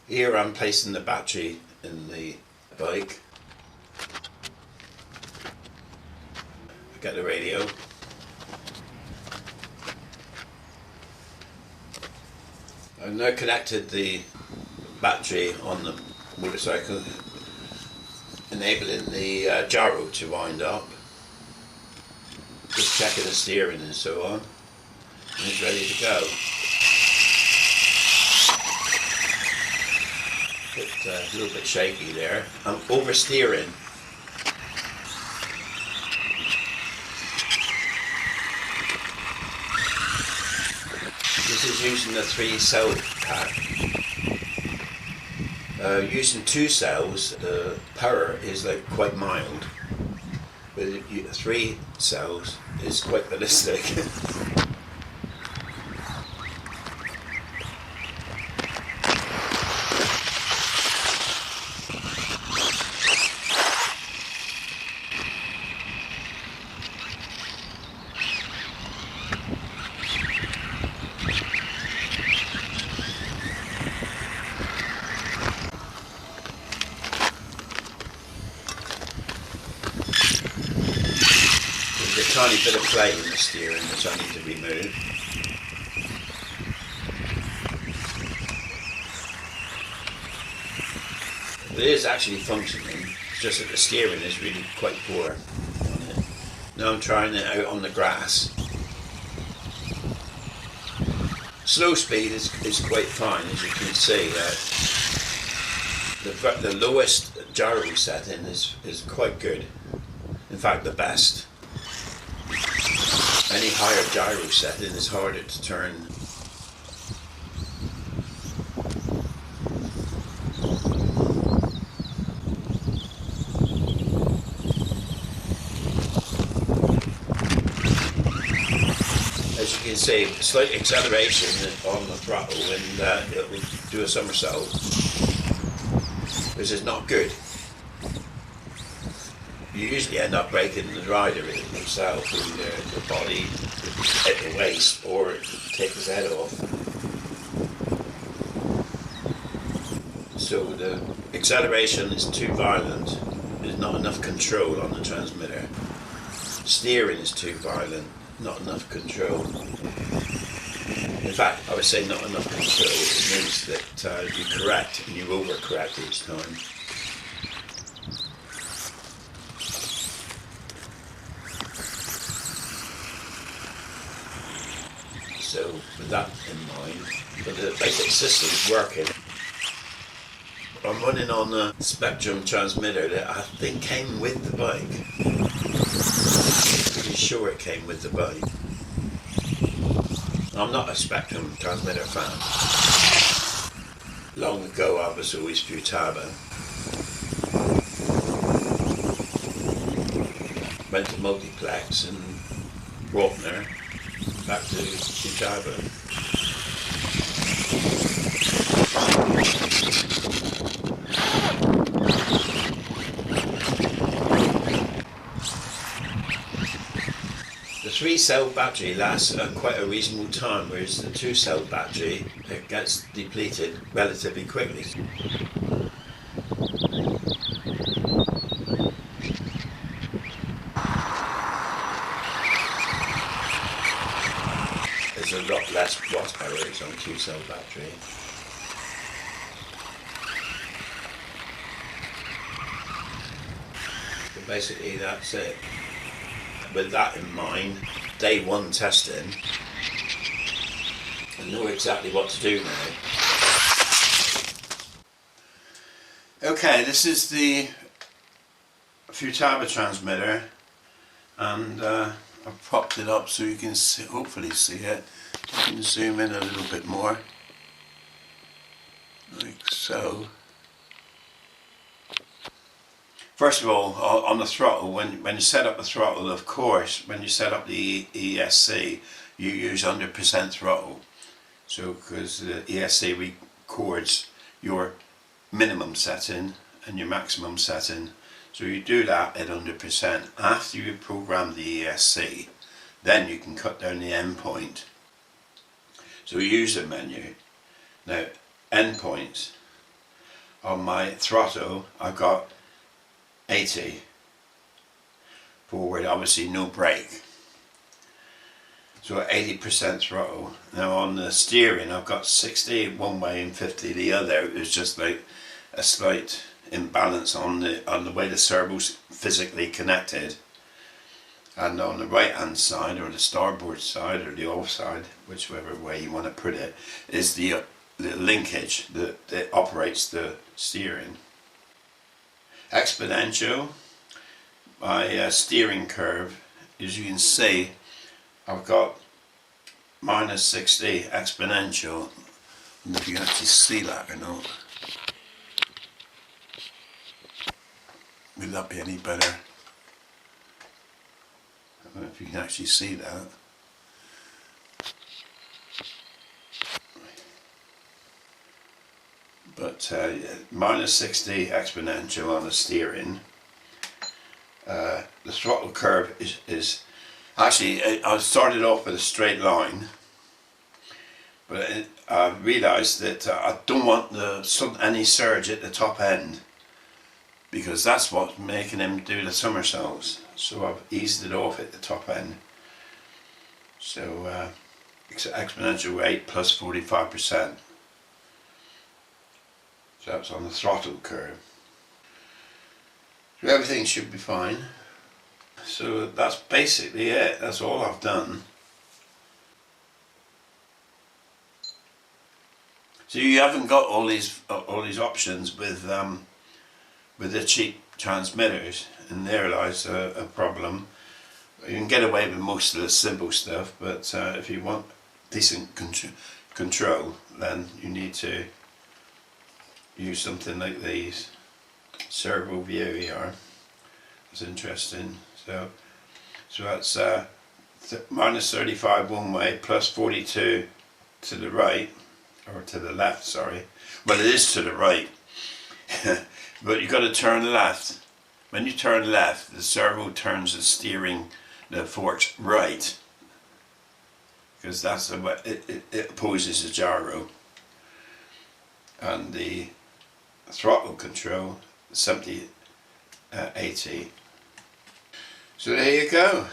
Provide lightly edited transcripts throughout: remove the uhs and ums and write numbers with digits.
Here I'm placing the battery in the bike. I got the radio. I've now connected the battery on the motorcycle, enabling the gyro to wind up. Just checking the steering and so on, and it's ready to go. It's a little bit shaky there. I'm oversteering. This is using the 3-cell pack. Using 2 cells, the power is like quite mild. With 3 cells is quite ballistic. There's a tiny bit of play in the steering which I need to remove. It is actually functioning, it's just that the steering is really quite poor on it. Now I'm trying it out on the grass. Slow speed is quite fine, as you can see. The lowest gyro setting is quite good. In fact, the best. Any higher gyro setting is harder to turn. As you can see, slight acceleration on the throttle and it will do a somersault, which is not good. You usually end up breaking the rider himself, either the body at the waist or take his head off. So the acceleration is too violent, there's not enough control on the transmitter. Steering is too violent, not enough control. In fact, I would say not enough control. It means that you correct and you overcorrect each time. So with that in mind, but the basic system is working. I'm running on a Spectrum transmitter that I think came with the bike. Pretty sure it came with the bike. I'm not a Spectrum transmitter fan. Long ago I was always Futaba. Went to Multiplex and Walkner. Back to Futaba. The 3-cell battery lasts quite a reasonable time, whereas the 2-cell battery it gets depleted relatively quickly. There's a lot less watt hours on 2-cell battery. So basically that's it. With that in mind, day 1 testing, I know exactly what to do now. Okay, this is the Futaba transmitter, and I've propped it up so you can see, hopefully see it. You can zoom in a little bit more, like so. First of all, on the throttle, when you set up the throttle, of course, when you set up the ESC, you use 100% throttle. So, because the ESC records your minimum setting and your maximum setting. So you do that at 100%. After you program the ESC, then you can cut down the endpoint. So user menu. Now, endpoints. On my throttle I've got 80 forward, obviously no brake, so 80% throttle. Now on the steering I've got 60 one way and 50 the other. It's just like a slight imbalance on the way the servo's physically connected. And on the right hand side, or the starboard side, or the off side, whichever way you want to put it, is the linkage that operates the steering. Exponential, my steering curve, as you can see, I've got minus 60 exponential. I don't know if you can actually see that or not. Would that be any better? I don't know if you can actually see that. But minus 60 exponential on the steering. The throttle curve is actually, I started off with a straight line, but I realised that I don't want any surge at the top end, because that's what's making him do the somersaults. So I've eased it off at the top end. So exponential rate plus 45%. So that's on the throttle curve. So everything should be fine. So that's basically it. That's all I've done. So you haven't got all these options with the cheap transmitters, and there lies a problem. You can get away with most of the simple stuff, but if you want decent control, then you need to use something like these. Servo view here. It's interesting. So that's minus 35 one way, plus 42 to the right, or to the left, sorry. Well, it is to the right. But you've got to turn left. When you turn left, the servo turns the forks right, because that's the way it opposes the gyro. And the throttle control 70, 80. So there you go.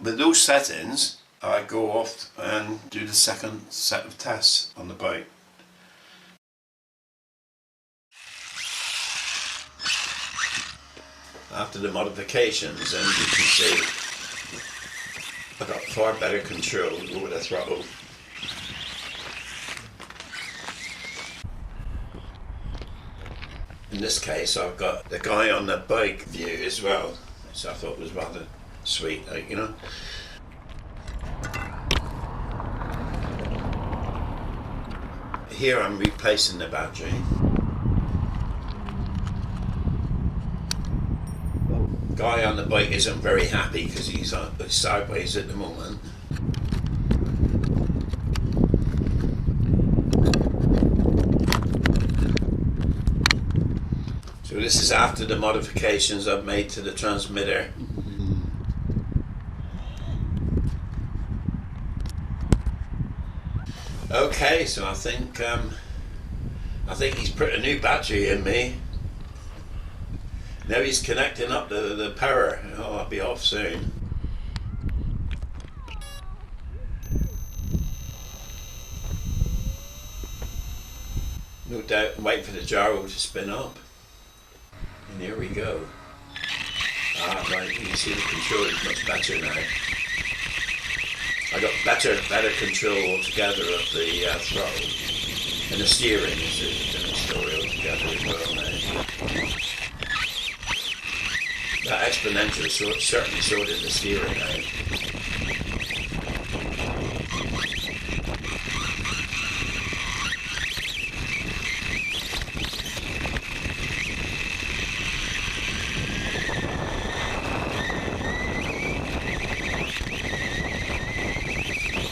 With those settings, I go off and do the second set of tests on the bike. After the modifications, and you can see I got far better control over the throttle. In this case, I've got the guy on the bike view as well, so I thought it was rather sweet, like, you know. Here I'm replacing the battery. Guy on the bike isn't very happy because he's sideways at the moment. So this is after the modifications I've made to the transmitter. Okay, so I think he's put a new battery in me. Now he's connecting up the power. Oh, I'll be off soon. No doubt, wait for the gyro to spin up. And here we go. Ah, right, you can see the control is much better now. I got better control altogether of the throttle. And the steering is a different story altogether as well now. That exponential certainly sorted the steering out.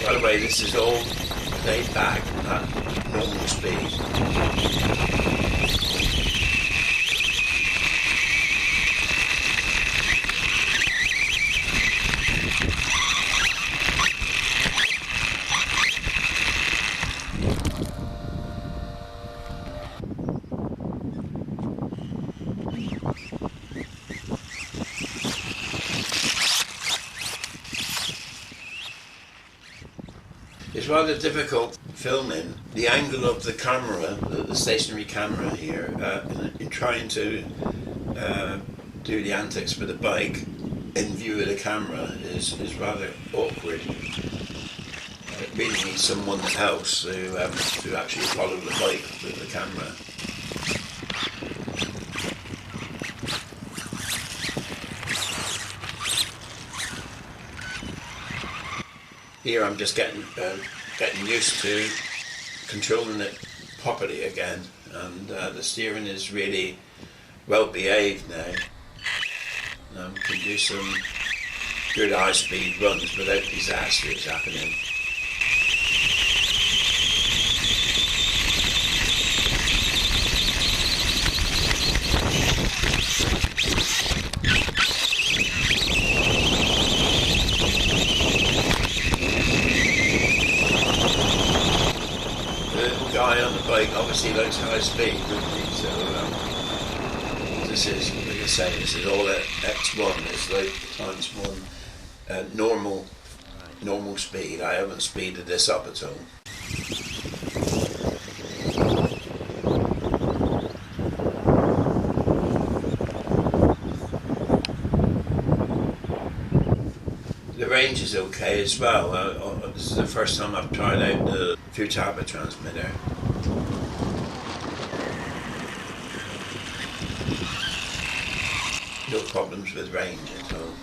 By the way, this is all laid back at normal speed. was rather difficult filming the angle of the camera, the stationary camera here, in trying to do the antics with the bike in view of the camera is rather awkward. It really needs someone else to actually follow the bike with the camera. Here I'm just getting used to controlling it properly again, and the steering is really well behaved now. Can do some good high-speed runs without disasters happening. The little guy on the bike obviously likes high speed, doesn't he? So this is, like I say, this is all at X1, it's like ×1 normal speed. I haven't speeded this up at all. The range is okay as well. This is the first time I've tried out the Futaba Transmitter. No problems with range at all.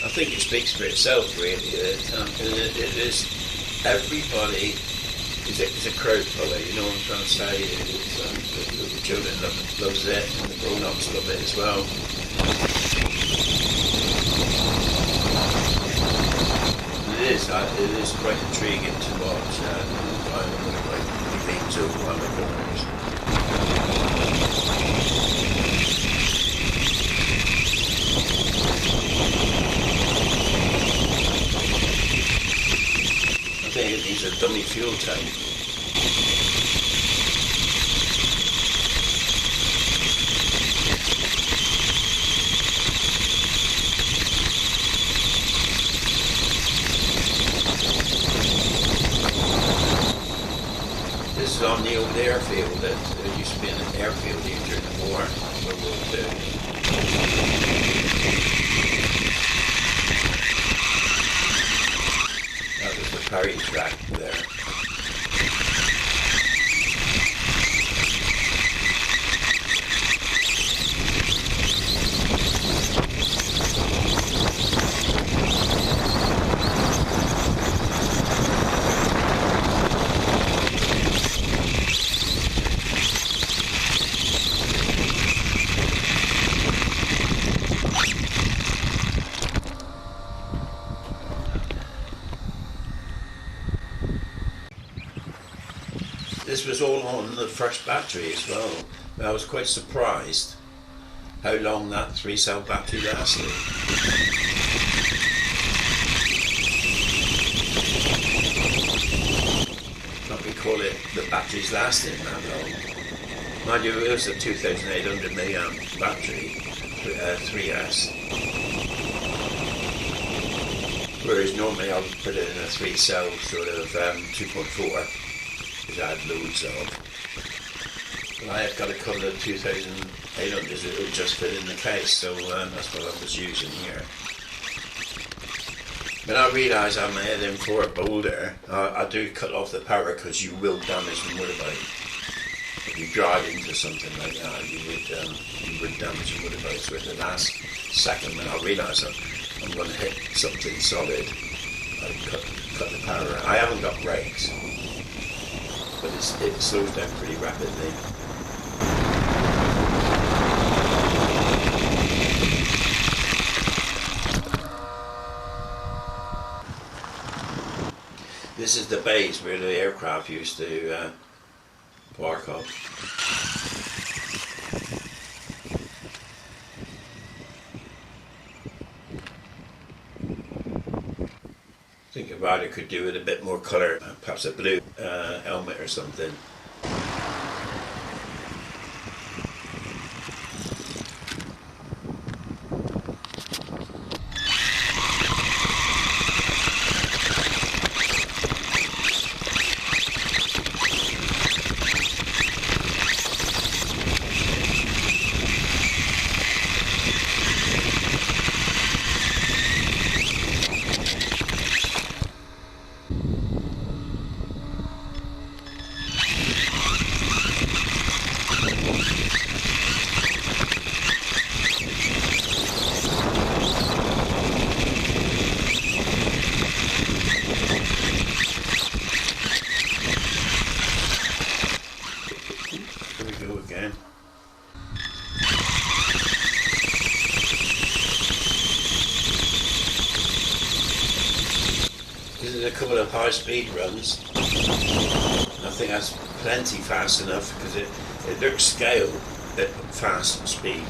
I think it speaks for itself, really. It is, everybody is a crowd puller, you know what I'm trying to say? The children loves it, and the grown-ups love it as well. It is quite intriguing to watch. I'm quite leans over on the corners. I think it needs a dummy fuel tank. This is on the old airfield that used to be an airfield here during the war, World War II. That was the parry track there. This was all on the first battery as well. I was quite surprised how long that 3-cell battery lasted. Can't recall it, the batteries lasting that long. Mind you, it was a 2800 milliamp battery, 3S. Whereas normally I would put it in a 3-cell sort of 2.4. which I had loads of. But I have got a couple of 2800s that will just fit in the case, so that's what I was using here. When I realise I'm heading for a boulder, I do cut off the power because you will damage the motorbike. If you drive into something like that, you would damage the motorbike. So at the last second, when I realise I'm going to hit something solid, I cut the power. I haven't got brakes, but it slows down pretty rapidly. This is the base where the aircraft used to park up. I think a rider could do with a bit more colour, perhaps a blue helmet or something. This is a couple of high speed runs. I think that's plenty fast enough because it looks scale at fast speed.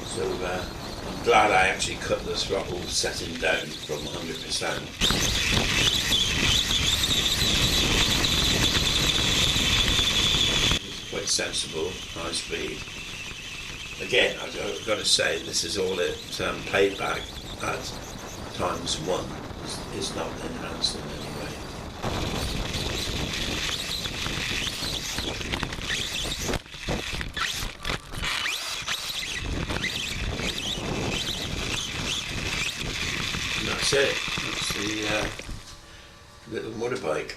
So I'm glad I actually cut the throttle setting down from 100%. It's quite sensible, high speed. Again, I've got to say, this is all at playback at ×1. It's not enhanced in any way. And that's it. That's the little motorbike.